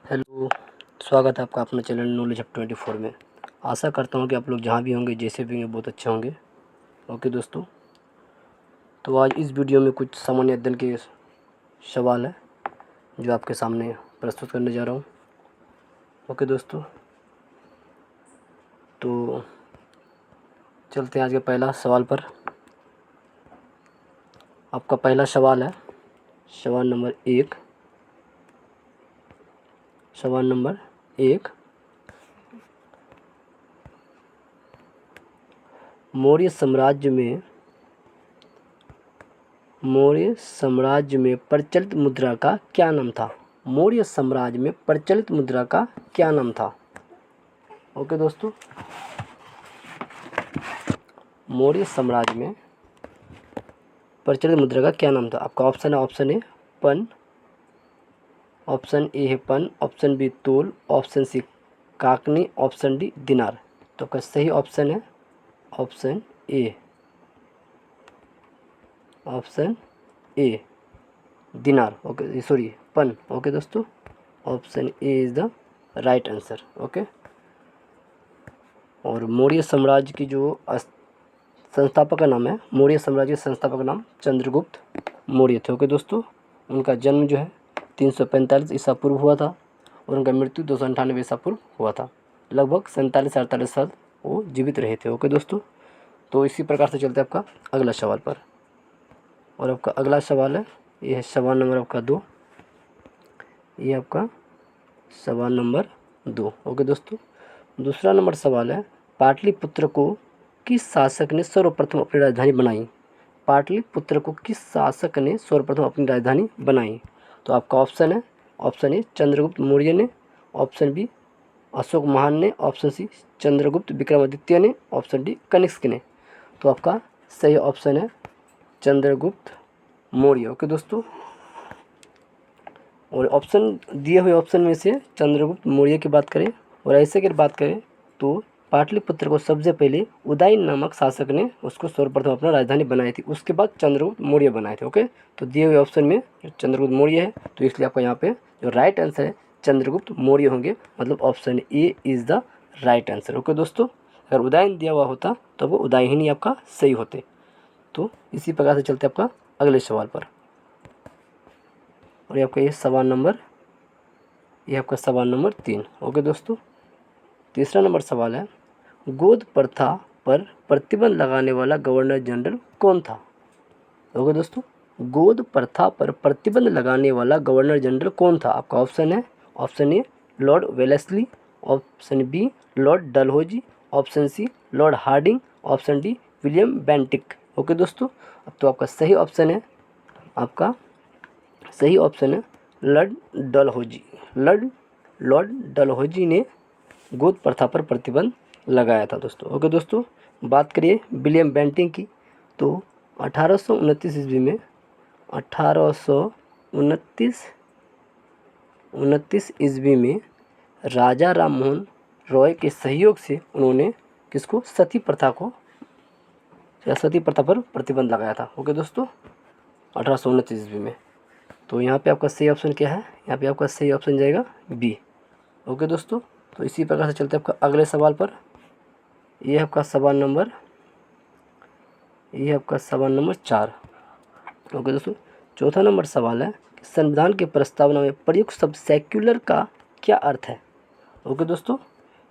Hello, स्वागत है आपका अपने चैनल नॉलेज हब 24 में। आशा करता हूँ कि आप लोग जहाँ भी होंगे, जैसे भी होंगे, बहुत अच्छे होंगे। ओके दोस्तों, तो आज इस वीडियो में कुछ सामान्य अध्ययन के सवाल है जो आपके सामने प्रस्तुत करने जा रहा हूँ। ओके दोस्तों, तो चलते हैं आज के पहला सवाल पर। आपका पहला सवाल है सवाल नंबर एक। मौर्य साम्राज्य में प्रचलित मुद्रा का क्या नाम था? मौर्य साम्राज्य में प्रचलित मुद्रा का क्या नाम था? ओके दोस्तों, मौर्य साम्राज्य में प्रचलित मुद्रा का क्या नाम था? आपका ऑप्शन है, ऑप्शन ए पन, ऑप्शन ए है पन, ऑप्शन बी तोल, ऑप्शन सी काकनी, ऑप्शन डी दिनार। तो आपका सही ऑप्शन है ऑप्शन ए दिनार। ओके, सॉरी पन। ओके दोस्तों, option A is the right answer. Okay, और मौर्य साम्राज्य की जो संस्थापक का नाम है, मौर्य साम्राज्य के संस्थापक का नाम चंद्रगुप्त मौर्य थे। ओके दोस्तों, उनका जन्म जो है 345 ईसा पूर्व हुआ था और उनका मृत्यु 298 ईसा पूर्व हुआ था। लगभग 47-48 साल वो जीवित रहे थे। ओके दोस्तों, तो इसी प्रकार से चलते हैं आपका अगला सवाल पर। और आपका अगला सवाल है, ये है सवाल नंबर आपका 2। ये आपका सवाल नंबर 2। ओके दोस्तों, दूसरा नंबर सवाल है, पाटलिपुत्र को किस शासक ने सर्वप्रथम अपनी राजधानी बनाई? पाटलिपुत्र को किस शासक ने सर्वप्रथम अपनी राजधानी बनाई? तो आपका ऑप्शन है, ऑप्शन ए चंद्रगुप्त मौर्य ने, ऑप्शन बी अशोक महान ने, ऑप्शन सी चंद्रगुप्त विक्रमादित्य ने, ऑप्शन डी कनिष्क ने। तो आपका सही ऑप्शन है चंद्रगुप्त मौर्य। ओके दोस्तों, और ऑप्शन दिए हुए ऑप्शन में से चंद्रगुप्त मौर्य की बात करें और ऐसे की बात करें तो पाटलिपुत्र को सबसे पहले उदयन नामक शासक ने उसको सर्वप्रथम अपना राजधानी बनाई थी, उसके बाद चंद्रगुप्त मौर्य बनाए थे। ओके, तो दिए हुए ऑप्शन में चंद्रगुप्त मौर्य है, तो इसलिए आपका यहाँ पे जो राइट आंसर है चंद्रगुप्त मौर्य होंगे, मतलब option A is the right answer. Okay दोस्तों, अगर उदयन दिया हुआ होता तो वो उदयन ही आपका सही होते। तो इसी प्रकार से चलते आपका अगले सवाल पर। और ये आपका ये आपका सवाल नंबर 3। ओके दोस्तों, तीसरा नंबर सवाल है, गोद प्रथा पर प्रतिबंध लगाने वाला गवर्नर जनरल कौन था? ओके दोस्तों, गोद प्रथा पर प्रतिबंध लगाने वाला गवर्नर जनरल कौन था? आपका ऑप्शन है, option A Lord Wellesley, option B Lord Dalhousie, option C Lord Hardinge, option D William Bentinck. Okay दोस्तों, अब तो आपका सही ऑप्शन है, आपका सही ऑप्शन है लॉर्ड डलहौजी। लॉर्ड डलहौजी ने गोद प्रथा पर प्रतिबंध लगाया था दोस्तों। ओके दोस्तों, बात करिए विलियम बेंटिक की, तो 1829 ईस्वी में 1829 ईस्वी में राजा राम मोहन रॉय के सहयोग से उन्होंने किसको सती प्रथा पर प्रतिबंध लगाया था। ओके दोस्तों, 1829 ईस्वी में। तो यहाँ पे आपका सही ऑप्शन क्या है? यहाँ पे आपका सही ऑप्शन जाएगा बी। ओके दोस्तों, तो इसी प्रकार से चलते हैं आपका अगले सवाल पर। ये आपका सवाल नंबर 4। ओके दोस्तों, चौथा नंबर सवाल है, संविधान की प्रस्तावना में प्रयुक्त शब्द सेक्युलर का क्या अर्थ है? ओके दोस्तों,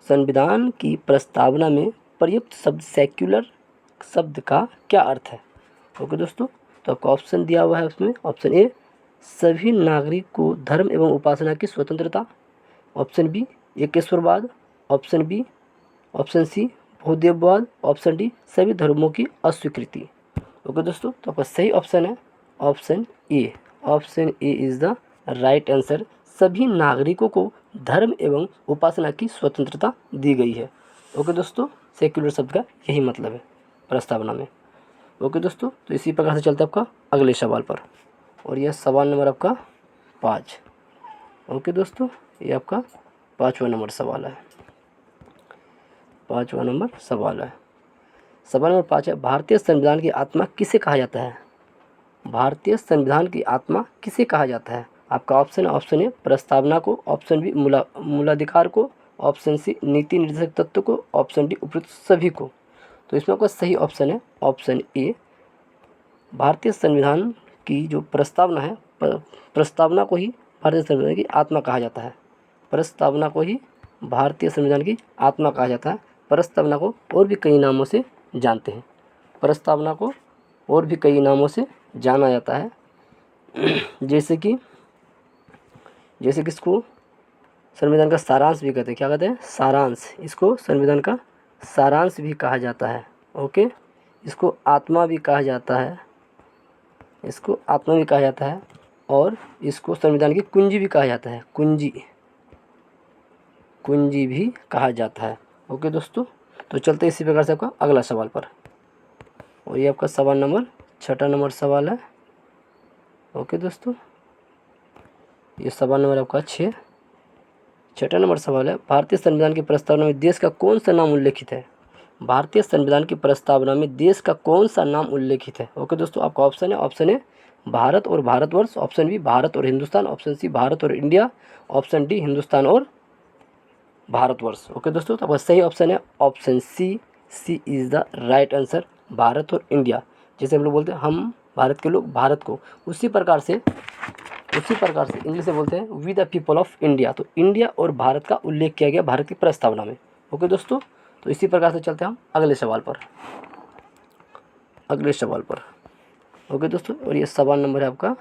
संविधान की प्रस्तावना में प्रयुक्त शब्द सेक्युलर शब्द का क्या अर्थ है? ओके दोस्तों, तो आपका ऑप्शन दिया हुआ है उसमें, ऑप्शन ए सभी नागरिक को धर्म एवं उपासना की स्वतंत्रता, ऑप्शन बी एकेश्वरवाद, ऑप्शन सी बहुदेववाद, ऑप्शन डी सभी धर्मों की अस्वीकृति। ओके दोस्तों, तो आपका सही ऑप्शन है option A is the right answer. सभी नागरिकों को धर्म एवं उपासना की स्वतंत्रता दी गई है। ओके दोस्तों, सेक्युलर शब्द का यही मतलब है प्रस्तावना में। ओके दोस्तों, तो इसी प्रकार से चलता है आपका अगले सवाल पर। और यह सवाल नंबर आपका 5। ओके दोस्तों, ये आपका 5वां नंबर सवाल है। सवाल नंबर 5 है, भारतीय संविधान की आत्मा किसे कहा जाता है? भारतीय संविधान की आत्मा किसे कहा जाता है? आपका ऑप्शन ए प्रस्तावना को, ऑप्शन बी मूलाधिकार को, ऑप्शन सी नीति निर्देशक तत्व को, ऑप्शन डी उपयुक्त सभी को। तो इसमें आपका सही ऑप्शन है ऑप्शन ए। भारतीय संविधान की जो प्रस्तावना है, प्रस्तावना को ही भारतीय संविधान की आत्मा कहा जाता है। प्रस्तावना को ही भारतीय संविधान की आत्मा कहा जाता है। प्रस्तावना को और भी कई नामों से जानते हैं, प्रस्तावना को और भी कई नामों से जाना जाता है, जैसे कि इसको संविधान का सारांश भी कहते हैं। क्या कहते हैं? सारांश। इसको संविधान का सारांश भी कहा जाता है। ओके, इसको आत्मा भी कहा जाता है, इसको आत्मा भी कहा जाता है, और इसको संविधान की कुंजी भी कहा जाता है, कुंजी भी कहा जाता है। ओके दोस्तों, तो चलते इसी प्रकार से आपका अगला सवाल पर, और ये आपका सवाल नंबर 6 नंबर सवाल है। ओके दोस्तों, ये सवाल नंबर आपका 6 नंबर सवाल है। भारतीय संविधान की प्रस्तावना में देश का कौन सा नाम उल्लेखित है? भारतीय संविधान की प्रस्तावना में देश का कौन सा नाम उल्लेखित है? ओके दोस्तों, आपका ऑप्शन ए भारत और भारतवर्ष, ऑप्शन बी भारत और हिंदुस्तान, ऑप्शन सी भारत और इंडिया, ऑप्शन डी हिंदुस्तान और भारतवर्ष। ओके दोस्तों, तो आपका सही ऑप्शन है option C is the right answer, Bharat और इंडिया। जैसे हम लोग बोलते हैं हम भारत के लोग भारत को, उसी प्रकार से इंग्लिश में बोलते हैं we the people of India. तो इंडिया और भारत का उल्लेख किया गया भारत की प्रस्तावना में। ओके दोस्तों, तो इसी प्रकार से चलते हैं हम अगले सवाल पर। ओके दोस्तों, और ये सवाल नंबर है आपका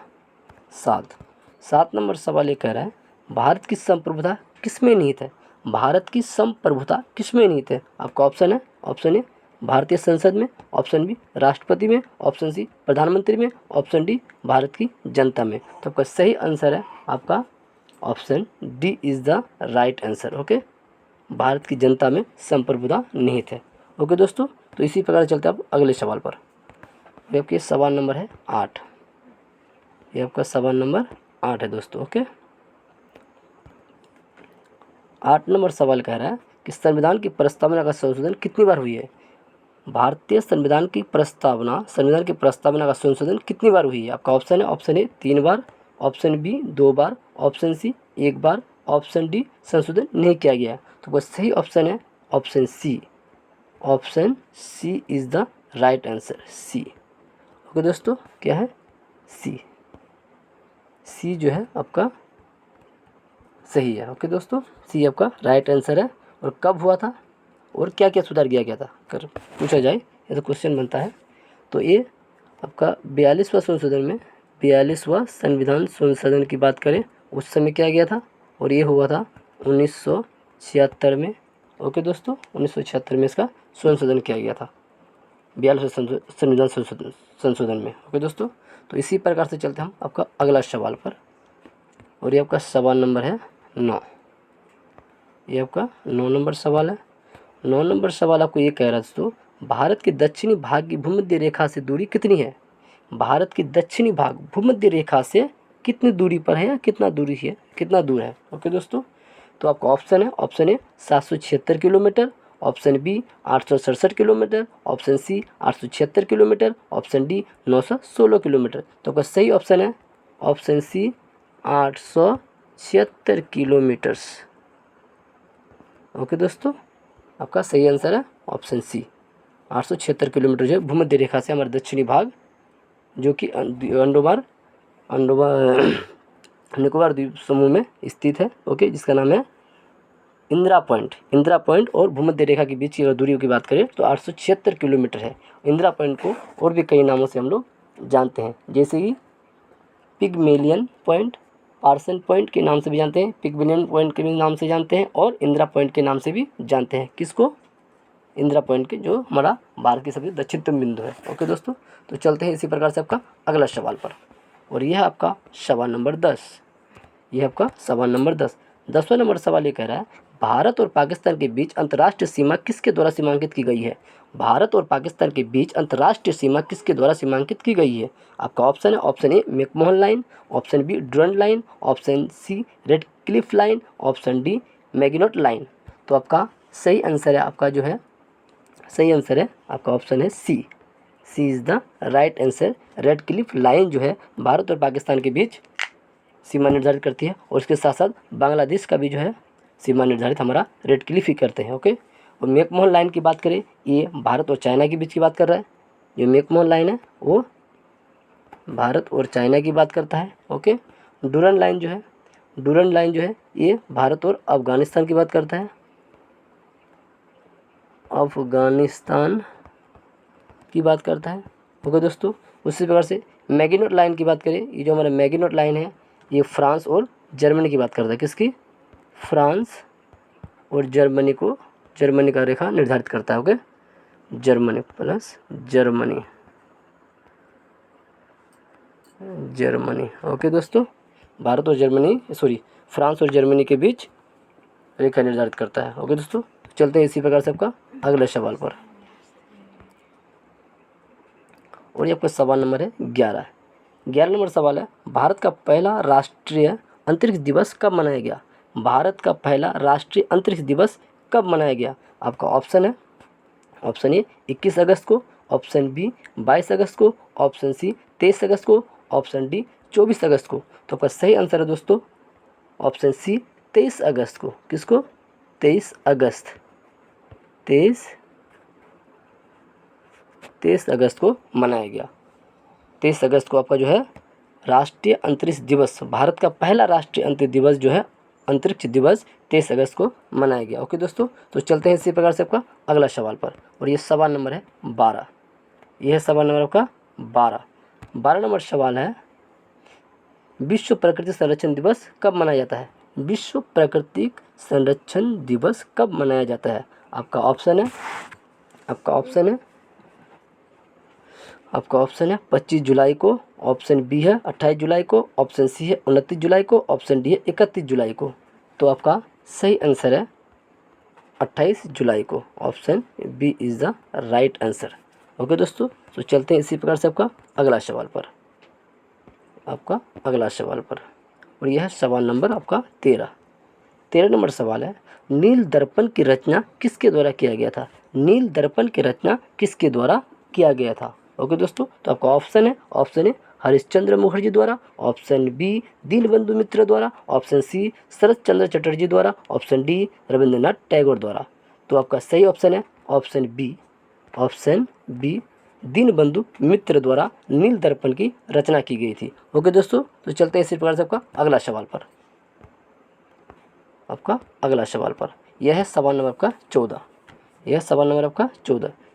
7 नंबर सवाल ये कह रहा है भारत की संप्रभुता किसमें निहित है? भारत की संप्रभुता किसमें निहित है? आपका ऑप्शन है ऑप्शन ए भारतीय संसद में, ऑप्शन बी राष्ट्रपति में, ऑप्शन सी प्रधानमंत्री में, ऑप्शन डी भारत की जनता में। तो आपका सही आंसर है आपका option D is the right answer. Okay, Bharat की जनता में संप्रभुता निहित है। ओके दोस्तों, तो इसी प्रकार चलते हैं आप अगले सवाल पर। ये आपके सवाल नंबर है 8, ये आपका सवाल नंबर 8 है दोस्तों। ओके, 8 नंबर सवाल कह रहा है कि संविधान की प्रस्तावना का संशोधन कितनी बार हुई है? भारतीय संविधान की प्रस्तावना का संशोधन कितनी बार हुई है? आपका ऑप्शन है ऑप्शन ए 3 बार, ऑप्शन बी 2 बार, ऑप्शन सी 1 बार, ऑप्शन डी संशोधन नहीं किया गया। तो वह सही ऑप्शन है option C is the right answer, C. Okay दोस्तों, क्या है? सी जो है आपका सही है। ओके दोस्तों, सी आपका राइट आंसर है। और कब हुआ था और क्या क्या सुधार किया गया था अगर पूछा जाए, ये तो क्वेश्चन बनता है। तो ये आपका 42वां संविधान संशोधन की बात करें उस समय किया गया था, और ये हुआ था 1976 में। ओके दोस्तों, 1976 में इसका संशोधन किया गया था, 42वें संविधान संशोधन में। ओके दोस्तों, तो इसी प्रकार से चलते हम आपका अगला सवाल पर, और ये आपका सवाल नंबर है 9। ये आपका 9 नंबर सवाल है। 9 नंबर सवाल आपको ये कह रहा है दोस्तों, भारत के दक्षिणी भाग की भूमध्य रेखा से दूरी कितनी है? भारत की दक्षिणी भाग भूमध्य रेखा से कितनी दूरी पर है या कितना दूर है? ओके दोस्तों, तो आपका ऑप्शन है option A 776 kilometre, option B 867 kilometre, option C 876 kilometre, option D 916 kilometre. तो आपका सही ऑप्शन है ऑप्शन सी 876 किलोमीटर्स। ओके दोस्तों, आपका सही आंसर है ऑप्शन सी 876 किलोमीटर जो है भूमध्य रेखा से हमारे दक्षिणी भाग, जो कि निकोबार द्वीप समूह में स्थित है। ओके, जिसका नाम है इंदिरा पॉइंट और भूमध्य रेखा के बीच की अगर दूरियों की बात करें तो 876 किलोमीटर है। इंदिरा पॉइंट को और भी कई नामों से हम लोग जानते हैं, जैसे कि पिगमेलियन पॉइंट, पार्सन पॉइंट के नाम से भी जानते हैं, पिगमेलियन पॉइंट के भी नाम से जानते हैं, और इंदिरा पॉइंट के नाम से भी जानते हैं। किसको? इंदिरा पॉइंट के, जो हमारा भारत की सबसे दक्षिणतम बिंदु है। ओके दोस्तों, तो चलते हैं इसी प्रकार से आपका अगला सवाल पर, और यह है आपका सवाल नंबर 10। यह आपका सवाल नंबर 10। 10वां नंबर सवाल ये कह रहा है भारत और पाकिस्तान के बीच अंतर्राष्ट्रीय सीमा किसके द्वारा सीमांकित की गई है? भारत और पाकिस्तान के बीच अंतर्राष्ट्रीय सीमा किसके द्वारा सीमांकित की गई है? आपका ऑप्शन है option A McMahon line, option B Durand line, option C Radcliffe line, option D Maginot line. तो आपका सही आंसर है आपका ऑप्शन है C is the right answer. Radcliffe line जो है भारत और पाकिस्तान के बीच सीमा निर्धारित करती है, और इसके साथ साथ बांग्लादेश का भी जो है सीमा निर्धारित हमारा रेड क्लिफ ही करते हैं। ओके, और मैकमोहन लाइन की बात करें, ये भारत और चाइना के बीच की बात कर रहा है। जो मैकमोहन लाइन है वो भारत और चाइना की बात करता है। ओके, डूरन लाइन जो है ये भारत और अफगानिस्तान की बात करता है, अफगानिस्तान की बात करता है। ओके दोस्तों, उसी प्रकार से मैगिनोट लाइन की बात करें, ये जो हमारा मैगिनोट लाइन है ये फ्रांस और जर्मनी की बात करता है। किसकी? फ्रांस और जर्मनी का रेखा निर्धारित करता है। Okay, Germany plus Germany. Okay दोस्तों, फ्रांस और जर्मनी के बीच रेखा निर्धारित करता है। ओके दोस्तों, चलते हैं इसी प्रकार से आपका अगले सवाल पर, और ये आपका सवाल नंबर है 11 नंबर सवाल है, भारत का पहला राष्ट्रीय अंतरिक्ष दिवस कब मनाया गया? भारत का पहला राष्ट्रीय अंतरिक्ष दिवस कब मनाया गया? आपका ऑप्शन है, ऑप्शन ए 21 अगस्त को, ऑप्शन बी 22 अगस्त को, ऑप्शन सी 23 अगस्त को, ऑप्शन डी 24 अगस्त को। तो आपका सही आंसर है दोस्तों ऑप्शन सी 23 अगस्त को। किसको? 23 अगस्त को मनाया गया। 23 अगस्त को आपका जो है राष्ट्रीय अंतरिक्ष दिवस, भारत का पहला राष्ट्रीय अंतरिक्ष दिवस जो है अंतरिक्ष दिवस 23 अगस्त को मनाया गया। ओके दोस्तों, तो चलते हैं इसी प्रकार से आपका अगला सवाल पर, और ये सवाल नंबर है 12। यह है सवाल नंबर आपका 12 नंबर सवाल है, विश्व प्रकृति संरक्षण दिवस कब मनाया जाता है? विश्व प्राकृतिक संरक्षण दिवस कब मनाया जाता है? आपका ऑप्शन है 25 जुलाई को, ऑप्शन बी है 28 जुलाई को, ऑप्शन सी है 29 जुलाई को, ऑप्शन डी है 31 जुलाई को। तो आपका सही आंसर है 28 जुलाई को। Option B is the right answer. Okay दोस्तों, तो चलते हैं इसी प्रकार से आपका अगला सवाल पर, और यह है सवाल नंबर आपका 13 नंबर सवाल है, नील दर्पण की रचना किसके द्वारा किया गया था? नील दर्पण की रचना किसके द्वारा किया गया था? ओके दोस्तों, तो आपका ऑप्शन ए हरिश्चंद्र मुखर्जी द्वारा, ऑप्शन बी दीनबंधु मित्र द्वारा, ऑप्शन सी शरत चंद्र चटर्जी द्वारा, ऑप्शन डी रविंद्रनाथ टैगोर द्वारा। तो आपका सही ऑप्शन है ऑप्शन बी दीनबंधु मित्र द्वारा नील दर्पण की रचना की गई थी। ओके दोस्तों, तो चलते हैं इसी प्रकार से आपका अगला सवाल पर, यह है सवाल नंबर आपका 14।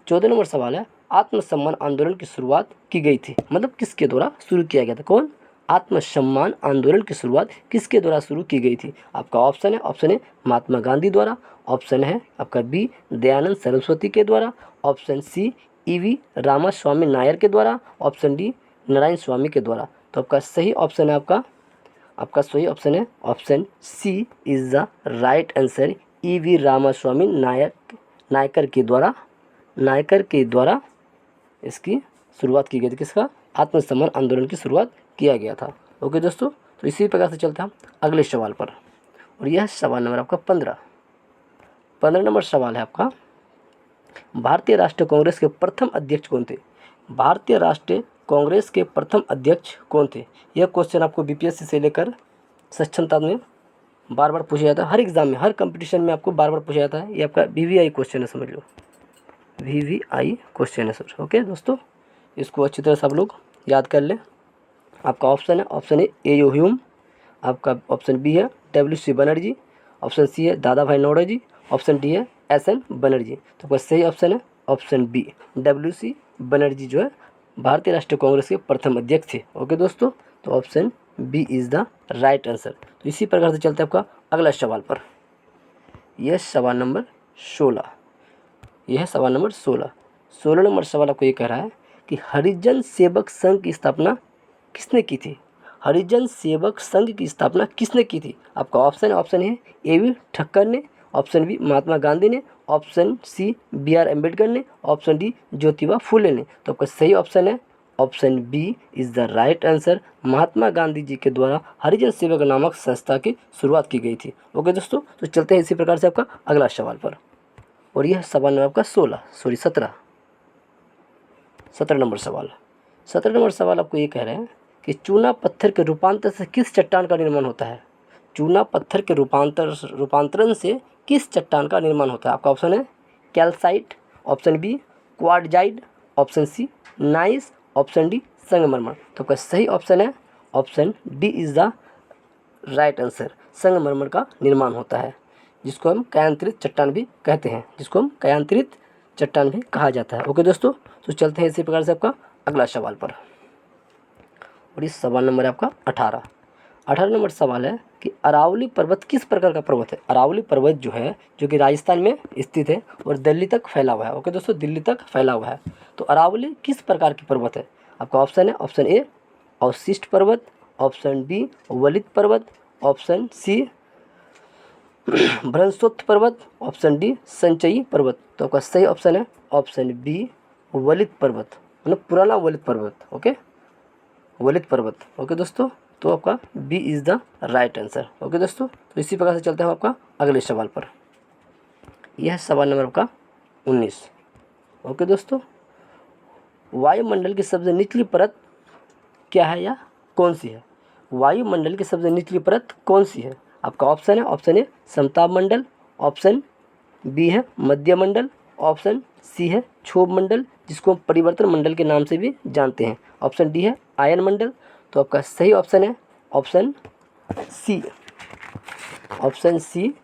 14 नंबर सवाल है, आत्मसम्मान आंदोलन की शुरुआत की गई थी, मतलब किसके द्वारा शुरू किया गया था? कौन? आत्मसम्मान आंदोलन की शुरुआत किसके द्वारा शुरू की गई थी? आपका ऑप्शन है महात्मा गांधी द्वारा, ऑप्शन है आपका बी दयानंद सरस्वती के द्वारा, option C E V Ramaswamy Nair के द्वारा, ऑप्शन डी नारायण स्वामी के द्वारा। तो आपका सही ऑप्शन है आपका सही ऑप्शन है option C is the right answer. E V Ramaswamy Naicker के द्वारा इसकी शुरुआत की गई थी। किसका? आत्मसम्मान आंदोलन की शुरुआत किया गया था। ओके दोस्तों, तो इसी प्रकार से चलते हैं हम अगले सवाल पर, और यह सवाल नंबर आपका 15 नंबर सवाल है आपका, भारतीय राष्ट्रीय कांग्रेस के प्रथम अध्यक्ष कौन थे? भारतीय राष्ट्रीय कांग्रेस के प्रथम अध्यक्ष कौन थे? यह क्वेश्चन आपको बीपीएससी से लेकर सक्षमता में बार बार पूछा जाता है, हर एग्जाम में, हर कंपटीशन में आपको बार बार पूछा जाता है। ये आपका वीवीआई क्वेश्चन है, समझ लो वीवीआई क्वेश्चन है सर। ओके दोस्तों, इसको अच्छी तरह सब लोग याद कर लें। आपका ऑप्शन ए यू ह्यूम, आपका ऑप्शन बी है WC बनर्जी, ऑप्शन सी है दादा भाई नौरोजी, ऑप्शन डी है SN बनर्जी। तो आपका सही ऑप्शन है ऑप्शन बी WC बनर्जी जो है भारतीय राष्ट्रीय कांग्रेस के प्रथम अध्यक्ष थे। ओके दोस्तों, तो option B is the right answer. तो इसी प्रकार से चलते हैं आपका अगला सवाल पर, यह सवाल नंबर 16। यह है सवाल नंबर 16 नंबर सवाल आपको ये कह रहा है कि हरिजन सेवक संघ की स्थापना किसने की थी? हरिजन सेवक संघ की स्थापना किसने की थी? आपका ऑप्शन है A.V. ठक्कर ने, ऑप्शन बी महात्मा गांधी ने, ऑप्शन सी B.R. अम्बेडकर ने, ऑप्शन डी ज्योतिबा फुले ने। तो आपका सही ऑप्शन है option B is the right answer. Mahatma Gandhi ji के द्वारा हरिजन सेवक नामक संस्था की शुरुआत की गई थी। ओके दोस्तों, तो चलते हैं इसी प्रकार से आपका अगला सवाल पर, और यह सवाल नंबर आपका 17 नंबर सवाल। 17 नंबर सवाल आपको ये कह रहे हैं कि चूना पत्थर के रूपांतर से किस चट्टान का निर्माण होता है? चूना पत्थर के रूपांतरण से किस चट्टान का निर्माण होता है? आपका ऑप्शन है calcite, option B quartzite, option C gneiss, option D संगमरमर। तो आपका सही ऑप्शन है option D is the right answer. संगमरमर का निर्माण होता है, जिसको हम कायांतरित चट्टान भी कहते हैं, जिसको हम कायांतरित चट्टान भी कहा जाता है। ओके दोस्तों, तो चलते हैं इसी प्रकार से आपका अगला सवाल पर। और इस सवाल नंबर है आपका 18 नंबर सवाल है कि अरावली पर्वत किस प्रकार का पर्वत है? अरावली पर्वत जो है, जो कि राजस्थान में स्थित है और दिल्ली तक फैला हुआ है। ओके दोस्तों, दिल्ली तक फैला हुआ है। तो अरावली किस प्रकार की पर्वत है? आपका ऑप्शन है ऑप्शन ए अवशिष्ट पर्वत, ऑप्शन बी वलित पर्वत, ऑप्शन सी भ्रंशोत्थ पर्वत, ऑप्शन डी संचयी पर्वत। तो आपका सही ऑप्शन है ऑप्शन बी वलित पर्वत, मतलब पुराना वलित पर्वत। ओके, वलित पर्वत। ओके दोस्तों, तो आपका B is the right answer. Okay दोस्तों, तो इसी प्रकार से चलते हैं आपका अगले सवाल पर। यह है सवाल नंबर आपका 19। ओके दोस्तों, वायुमंडल की सबसे निचली परत क्या है या कौन सी है? वायुमंडल की सबसे निचली परत कौन सी है? आपका ऑप्शन है ऑप्शन ए समताप मंडल, ऑप्शन बी है मध्य मंडल, ऑप्शन सी है क्षोभ मंडल, जिसको हम परिवर्तन मंडल के नाम से भी जानते हैं, ऑप्शन डी है आयन मंडल। तो आपका सही ऑप्शन है option C. Option C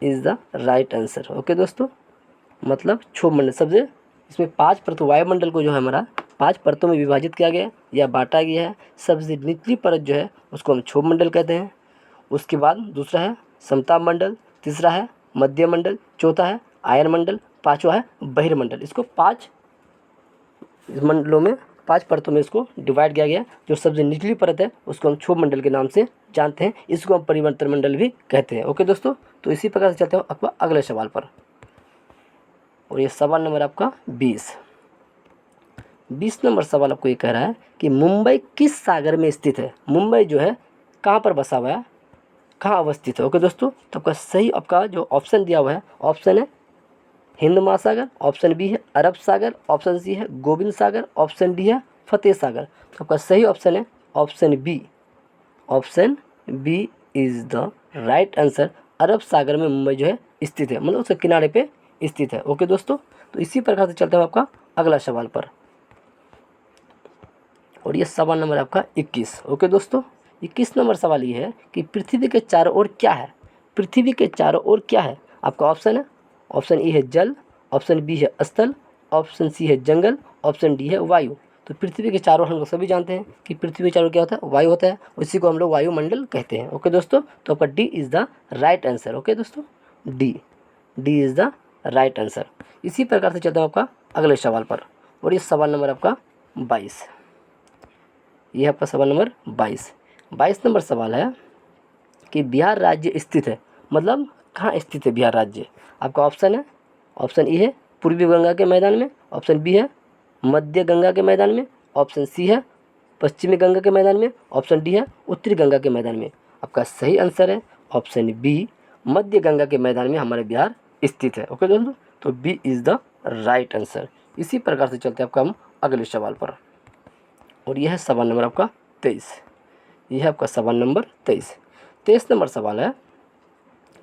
is the right answer. Okay दोस्तों, मतलब क्षोभ मंडल सबसे, इसमें 5 परत, वायुमंडल को जो है हमारा 5 परतों में विभाजित किया गया या बांटा गया है। सबसे निचली परत जो है उसको हम क्षोभ मंडल कहते हैं। उसके बाद दूसरा है समताप मंडल, तीसरा है मध्य मंडल, चौथा है आयन मंडल, पांचवा है बहिर्मंडल। इसको 5 मंडलों में, 5 परतों में इसको डिवाइड किया गया। जो सबसे निचली परत है उसको हम क्षोभ मंडल के नाम से जानते हैं, इसको हम परिवर्तन मंडल भी कहते हैं। ओके दोस्तों, तो इसी प्रकार से चलते हैं आपका अगले सवाल पर। और ये सवाल नंबर आपका 20 नंबर सवाल आपको ये कह रहा है कि मुंबई किस सागर में स्थित है? मुंबई जो है कहाँ पर बसा हुआ है, कहाँ अवस्थित है? ओके दोस्तों, तो आपका सही, आपका जो ऑप्शन दिया हुआ है ऑप्शन है हिंद महासागर, ऑप्शन बी है अरब सागर, ऑप्शन सी है गोविंद सागर, ऑप्शन डी है फतेह सागर। तो आपका सही ऑप्शन है option B. Option B is the right answer. Arab Sagar में मुंबई जो है स्थित है, मतलब उसके किनारे पे स्थित है। ओके दोस्तों, तो इसी प्रकार से चलते हैं आपका अगला सवाल पर। और ये सवाल नंबर आपका 21। ओके दोस्तों, 21 नंबर सवाल ये है कि पृथ्वी के चारों ओर क्या है? पृथ्वी के चारों ओर क्या है? आपका ऑप्शन है ऑप्शन ए है जल, ऑप्शन बी है स्थल, ऑप्शन सी है जंगल, ऑप्शन डी है वायु। तो पृथ्वी के चारों, हम लोग सभी जानते हैं कि पृथ्वी के चारों क्या होता है, वायु होता है, उसी को हम लोग वायुमंडल कहते हैं। ओके दोस्तों, तो आपका D is the right answer. Okay दोस्तों, D is the right answer. इसी प्रकार से चलते हैं आपका अगले सवाल पर। और ये सवाल नंबर आपका 22। ये है आपका सवाल नंबर 22 नंबर सवाल है कि बिहार राज्य स्थित है, मतलब कहाँ स्थित है बिहार राज्य? आपका ऑप्शन है ऑप्शन ए है पूर्वी गंगा के मैदान में, ऑप्शन बी है मध्य गंगा के मैदान में, ऑप्शन सी है पश्चिमी गंगा के मैदान में, ऑप्शन डी है उत्तरी गंगा के मैदान में। आपका सही आंसर है ऑप्शन बी, मध्य गंगा के मैदान में हमारे बिहार स्थित है। ओके दोस्तों, तो B is the right answer. इसी प्रकार से चलते हैं आपका हम अगले सवाल पर। और यह है सवाल नंबर आपका 23। यह है आपका सवाल नंबर 23 नंबर सवाल है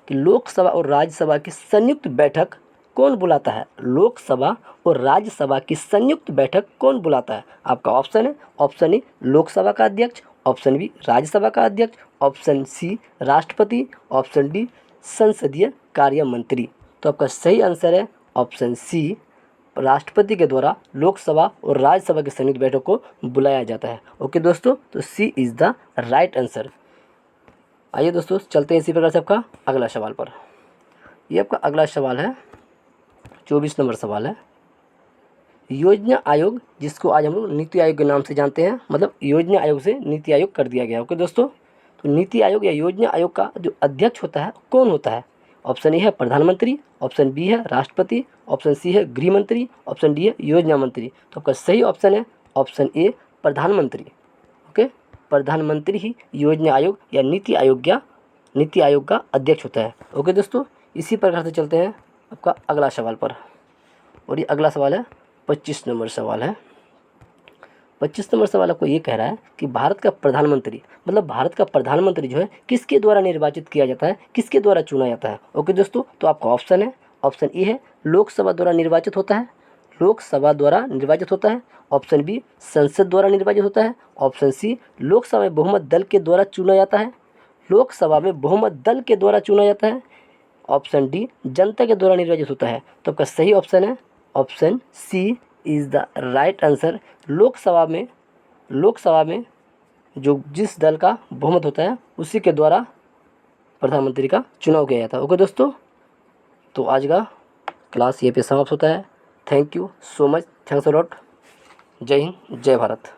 कि लोकसभा और राज्यसभा की संयुक्त बैठक कौन बुलाता है? लोकसभा और राज्यसभा की संयुक्त बैठक कौन बुलाता है? आपका ऑप्शन है ऑप्शन ए लोकसभा का अध्यक्ष, ऑप्शन बी राज्यसभा का अध्यक्ष, ऑप्शन सी राष्ट्रपति, ऑप्शन डी संसदीय कार्य मंत्री। तो आपका सही आंसर है ऑप्शन सी, राष्ट्रपति के द्वारा लोकसभा और राज्यसभा की संयुक्त बैठक को बुलाया जाता है। ओके दोस्तों, तो सी इज़ द राइट आंसर। आइए दोस्तों, चलते हैं इसी प्रकार से आपका अगला सवाल पर। ये आपका अगला सवाल है 24 नंबर सवाल है। योजना आयोग, जिसको आज हम लोग नीति आयोग के नाम से जानते हैं, मतलब योजना आयोग से नीति आयोग कर दिया गया। ओके दोस्तों, तो नीति आयोग या योजना आयोग का जो अध्यक्ष होता है कौन होता है? ऑप्शन ए है प्रधानमंत्री, ऑप्शन बी है राष्ट्रपति, ऑप्शन सी है गृह मंत्री, ऑप्शन डी है योजना मंत्री। तो आपका सही ऑप्शन है ऑप्शन ए प्रधानमंत्री। ओके, प्रधानमंत्री ही योजना आयोग या नीति आयोग का अध्यक्ष होता है। ओके दोस्तों, इसी प्रकार से चलते हैं आपका अगला सवाल पर। और ये अगला सवाल है 25 नंबर सवाल है। 25 नंबर सवाल आपको ये कह रहा है कि भारत का प्रधानमंत्री, मतलब भारत का प्रधानमंत्री जो है किसके द्वारा निर्वाचित किया जाता है, किसके द्वारा चुना जाता है। ओके दोस्तों, तो आपका ऑप्शन है, ऑप्शन ए है लोकसभा द्वारा निर्वाचित होता है, लोकसभा द्वारा निर्वाचित होता है। ऑप्शन बी संसद द्वारा निर्वाचित होता है। ऑप्शन सी लोकसभा में बहुमत दल के द्वारा चुना जाता है, लोकसभा में बहुमत दल के द्वारा चुना जाता है। ऑप्शन डी जनता के द्वारा निर्वाचित होता है। तो आपका सही ऑप्शन है option C is the right answer. Lok Sabha में जो जिस दल का बहुमत होता है उसी के द्वारा प्रधानमंत्री का चुनाव किया जाता है। ओके दोस्तों, तो आज का क्लास ये पे समाप्त होता है। Thank you so much, thanks a lot. जय हिंद, जय भारत।